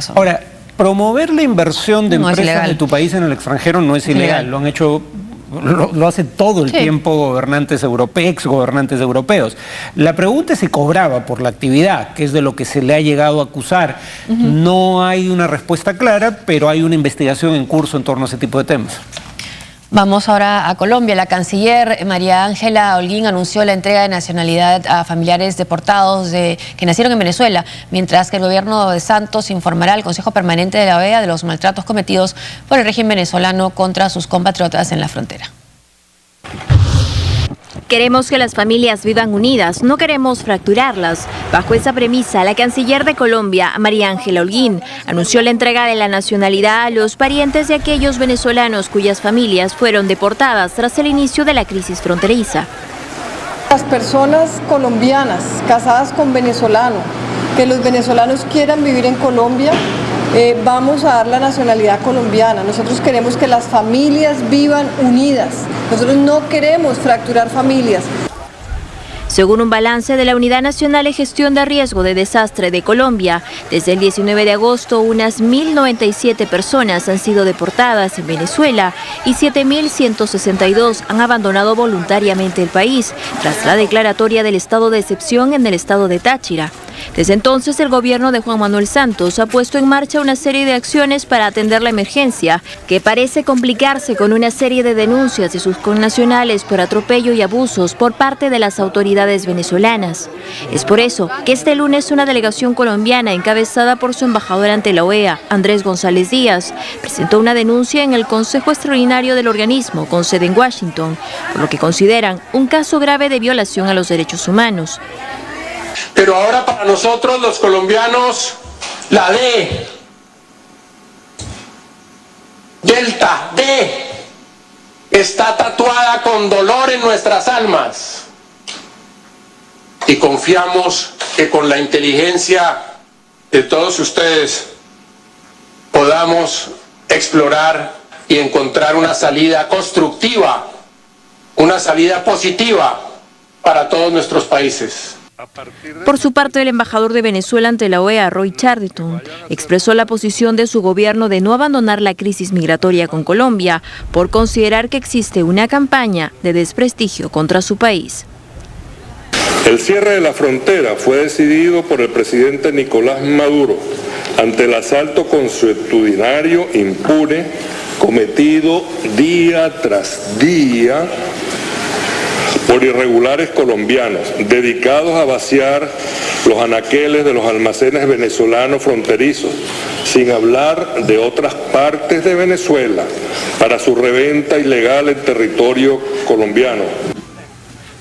caso. Ahora, promover la inversión de empresas de tu país en el extranjero no es ilegal. Lo han hecho... Lo hace todo el tiempo gobernantes europeos, exgobernantes europeos. La pregunta es si cobraba por la actividad, que es de lo que se le ha llegado a acusar. No hay una respuesta clara, pero hay una investigación en curso en torno a ese tipo de temas. Vamos ahora a Colombia. La canciller María Ángela Holguín anunció la entrega de nacionalidad a familiares deportados que nacieron en Venezuela, mientras que el gobierno de Santos informará al Consejo Permanente de la OEA de los maltratos cometidos por el régimen venezolano contra sus compatriotas en la frontera. Queremos que las familias vivan unidas, no queremos fracturarlas. Bajo esa premisa, la canciller de Colombia, María Ángela Holguín, anunció la entrega de la nacionalidad a los parientes de aquellos venezolanos cuyas familias fueron deportadas tras el inicio de la crisis fronteriza. Las personas colombianas casadas con venezolanos, que los venezolanos quieran vivir en Colombia, vamos a dar la nacionalidad colombiana. Nosotros queremos que las familias vivan unidas. Nosotros no queremos fracturar familias. Según un balance de la Unidad Nacional de Gestión de Riesgo de Desastre de Colombia, desde el 19 de agosto unas 1.097 personas han sido deportadas en Venezuela y 7.162 han abandonado voluntariamente el país tras la declaratoria del estado de excepción en el estado de Táchira. Desde entonces, el gobierno de Juan Manuel Santos ha puesto en marcha una serie de acciones para atender la emergencia, que parece complicarse con una serie de denuncias de sus connacionales por atropello y abusos por parte de las autoridades venezolanas. Es por eso que este lunes una delegación colombiana encabezada por su embajador ante la OEA, Andrés González Díaz, presentó una denuncia en el Consejo Extraordinario del organismo con sede en Washington, por lo que consideran un caso grave de violación a los derechos humanos. Pero ahora para nosotros los colombianos, la D, Delta, D, está tatuada con dolor en nuestras almas. Y confiamos que con la inteligencia de todos ustedes podamos explorar y encontrar una salida constructiva, una salida positiva para todos nuestros países. Por su parte, el embajador de Venezuela ante la OEA, Roy Charlton, expresó la posición de su gobierno de no abandonar la crisis migratoria con Colombia por considerar que existe una campaña de desprestigio contra su país. El cierre de la frontera fue decidido por el presidente Nicolás Maduro ante el asalto consuetudinario impune cometido día tras día por irregulares colombianos dedicados a vaciar los anaqueles de los almacenes venezolanos fronterizos, sin hablar de otras partes de Venezuela, para su reventa ilegal en territorio colombiano.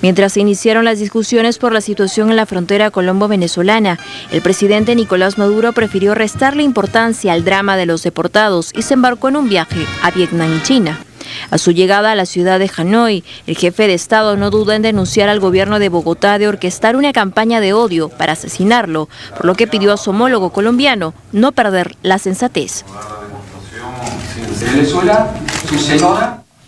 Mientras se iniciaron las discusiones por la situación en la frontera colombo-venezolana, el presidente Nicolás Maduro prefirió restarle importancia al drama de los deportados y se embarcó en un viaje a Vietnam y China. A su llegada a la ciudad de Hanoi, el jefe de Estado no duda en denunciar al gobierno de Bogotá de orquestar una campaña de odio para asesinarlo, por lo que pidió a su homólogo colombiano no perder la sensatez.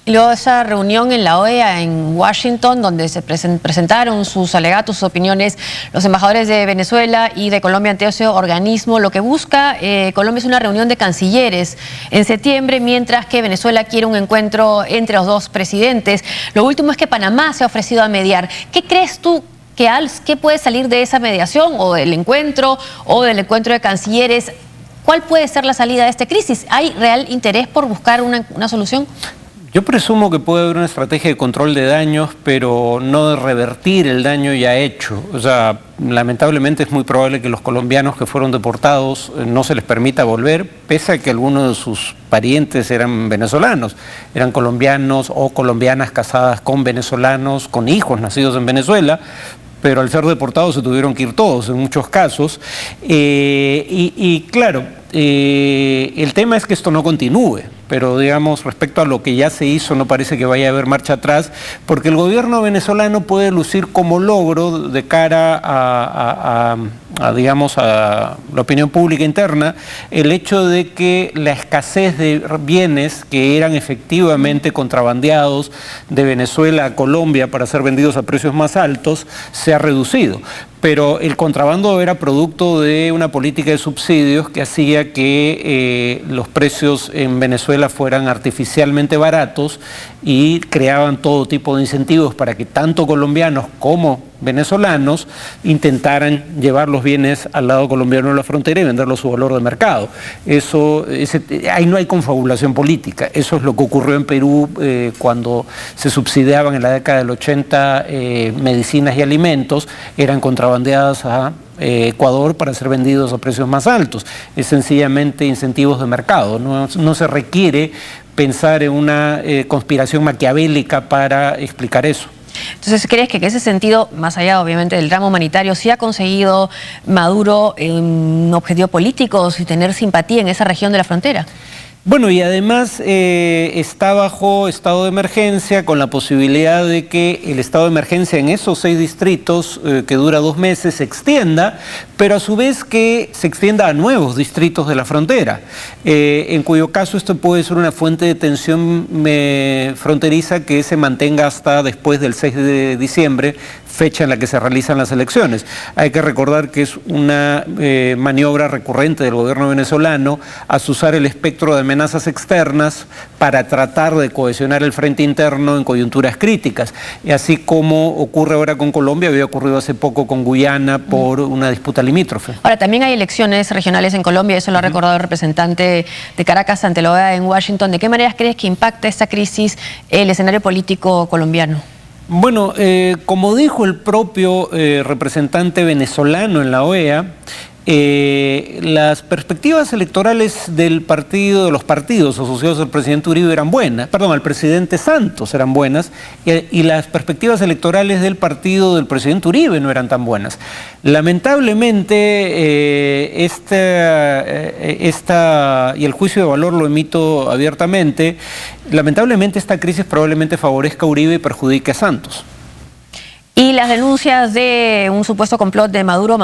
Y luego de esa reunión en la OEA en Washington, donde se presentaron sus alegatos, sus opiniones, los embajadores de Venezuela y de Colombia ante ese organismo, lo que busca Colombia es una reunión de cancilleres en septiembre, mientras que Venezuela quiere un encuentro entre los dos presidentes. Lo último es que Panamá se ha ofrecido a mediar. ¿Qué crees tú que puede salir de esa mediación o del encuentro de cancilleres? ¿Cuál puede ser la salida de esta crisis? ¿Hay real interés por buscar una solución? Yo presumo que puede haber una estrategia de control de daños, pero no de revertir el daño ya hecho. O sea, lamentablemente es muy probable que los colombianos que fueron deportados no se les permita volver, pese a que algunos de sus parientes eran venezolanos. Eran colombianos o colombianas casadas con venezolanos, con hijos nacidos en Venezuela, pero al ser deportados se tuvieron que ir todos en muchos casos. Claro, el tema es que esto no continúe. pero digamos, respecto a lo que ya se hizo, no parece que vaya a haber marcha atrás, porque el gobierno venezolano puede lucir como logro de cara digamos, a la opinión pública interna, el hecho de que la escasez de bienes que eran efectivamente contrabandeados de Venezuela a Colombia para ser vendidos a precios más altos se ha reducido. Pero el contrabando era producto de una política de subsidios que hacía que los precios en Venezuela fueran artificialmente baratos y creaban todo tipo de incentivos para que tanto colombianos como venezolanos intentaran llevar los bienes al lado colombiano de la frontera y venderlos a su valor de mercado. Ahí no hay confabulación política. Eso es lo que ocurrió en Perú cuando se subsidiaban en la década del 80 medicinas y alimentos, eran contrabandeadas a Ecuador para ser vendidos a precios más altos. Es sencillamente incentivos de mercado. No se requiere pensar en una conspiración maquiavélica para explicar eso. Entonces, ¿crees que en ese sentido, más allá obviamente del drama humanitario, sí ha conseguido Maduro un objetivo político, y tener simpatía en esa región de la frontera? Bueno, y además está bajo estado de emergencia con la posibilidad de que el estado de emergencia en esos 6 distritos, que dura 2 meses, se extienda, pero a su vez que se extienda a nuevos distritos de la frontera, en cuyo caso esto puede ser una fuente de tensión fronteriza que se mantenga hasta después del 6 de diciembre, fecha en la que se realizan las elecciones. Hay que recordar que es una maniobra recurrente del gobierno venezolano asusar el espectro de amenazas externas para tratar de cohesionar el frente interno en coyunturas críticas. Y así como ocurre ahora con Colombia, había ocurrido hace poco con Guyana por una disputa limítrofe. Ahora, también hay elecciones regionales en Colombia, eso lo ha recordado el representante de Caracas ante la OEA en Washington. ¿De qué manera crees que impacta esta crisis el escenario político colombiano? Bueno, como dijo el propio representante venezolano en la OEA, las perspectivas electorales de los partidos asociados al presidente Uribe eran buenas, al presidente Santos eran buenas, y las perspectivas electorales del partido del presidente Uribe no eran tan buenas. Lamentablemente, y el juicio de valor lo emito abiertamente, lamentablemente esta crisis probablemente favorezca a Uribe y perjudique a Santos. Y las denuncias de un supuesto complot de Maduro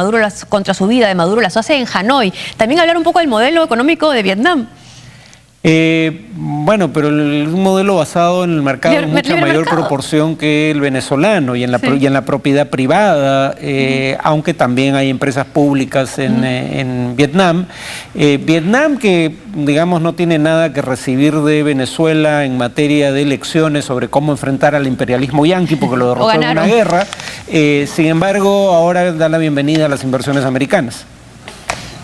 contra su vida, de Maduro, las hace en Hanoi. También hablar un poco del modelo económico de Vietnam. Bueno, pero un modelo basado en el mercado en mucha mayor proporción que el venezolano y en la propiedad privada, aunque también hay empresas públicas en Vietnam. Vietnam, que digamos no tiene nada que recibir de Venezuela en materia de elecciones sobre cómo enfrentar al imperialismo yanqui, porque lo derrotó en una guerra. Sin embargo, ahora da la bienvenida a las inversiones americanas.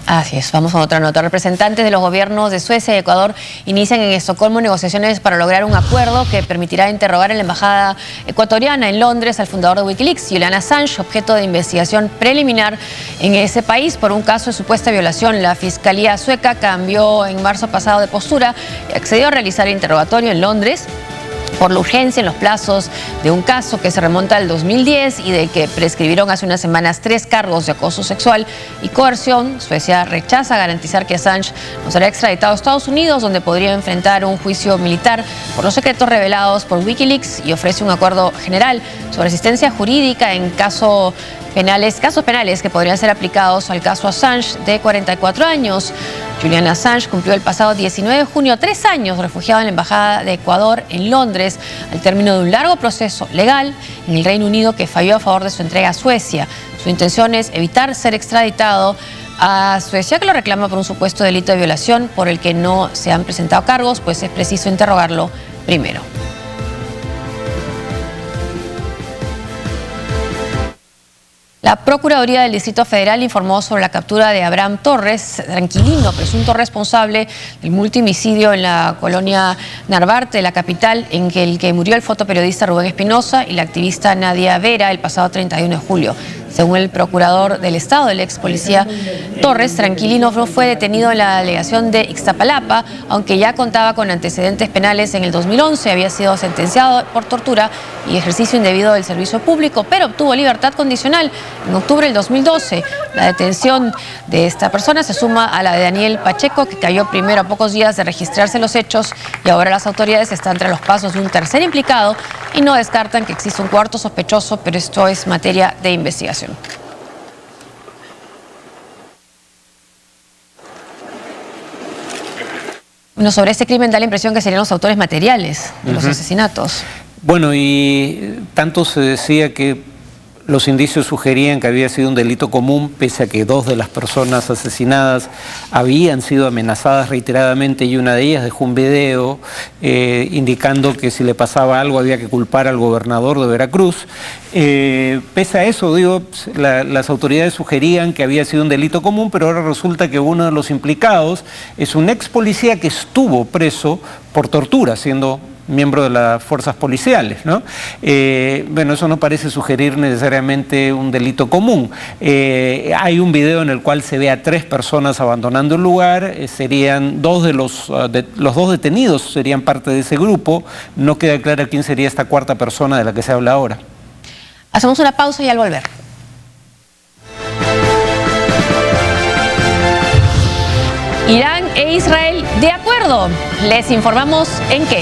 Así es, vamos a otra nota. Representantes de los gobiernos de Suecia y Ecuador inician en Estocolmo negociaciones para lograr un acuerdo que permitirá interrogar en la embajada ecuatoriana en Londres al fundador de Wikileaks, Julian Assange, objeto de investigación preliminar en ese país por un caso de supuesta violación. La Fiscalía sueca cambió en marzo pasado de postura y accedió a realizar el interrogatorio en Londres por la urgencia en los plazos de un caso que se remonta al 2010 y de que prescribieron hace unas semanas 3 cargos de acoso sexual y coerción. Suecia rechaza garantizar que Assange no será extraditado a Estados Unidos, donde podría enfrentar un juicio militar por los secretos revelados por Wikileaks, y ofrece un acuerdo general sobre asistencia jurídica en casos penales que podrían ser aplicados al caso Assange, de 44 años. Julian Assange cumplió el pasado 19 de junio 3 años refugiado en la Embajada de Ecuador en Londres, al término de un largo proceso legal en el Reino Unido que falló a favor de su entrega a Suecia. Su intención es evitar ser extraditado a Suecia, que lo reclama por un supuesto delito de violación por el que no se han presentado cargos, pues es preciso interrogarlo primero. La Procuraduría del Distrito Federal informó sobre la captura de Abraham Torres, tranquilino, presunto responsable del multihomicidio en la colonia Narvarte, la capital, en el que murió el fotoperiodista Rubén Espinosa y la activista Nadia Vera el pasado 31 de julio. Según el procurador del Estado, el ex policía Torres, Tranquilino fue detenido en la delegación de Ixtapalapa, aunque ya contaba con antecedentes penales en el 2011, había sido sentenciado por tortura y ejercicio indebido del servicio público, pero obtuvo libertad condicional en octubre del 2012. La detención de esta persona se suma a la de Daniel Pacheco, que cayó primero a pocos días de registrarse los hechos, y ahora las autoridades están tras los pasos de un tercer implicado y no descartan que exista un cuarto sospechoso, pero esto es materia de investigación. Bueno, sobre este crimen da la impresión que serían los autores materiales de los asesinatos. Bueno, y tanto se decía que los indicios sugerían que había sido un delito común, pese a que 2 de las personas asesinadas habían sido amenazadas reiteradamente y una de ellas dejó un video indicando que si le pasaba algo había que culpar al gobernador de Veracruz. Pese a eso, digo, las autoridades sugerían que había sido un delito común, pero ahora resulta que uno de los implicados es un ex policía que estuvo preso por tortura, siendo miembro de las fuerzas policiales, ¿no? Bueno, eso no parece sugerir necesariamente un delito común. Hay un video en el cual se ve a 3 personas abandonando el lugar, serían 2 de los 2 detenidos serían parte de ese grupo. No queda clara quién sería esta cuarta persona de la que se habla ahora. Hacemos una pausa y al volver. Irán e Israel de acuerdo. Les informamos en qué.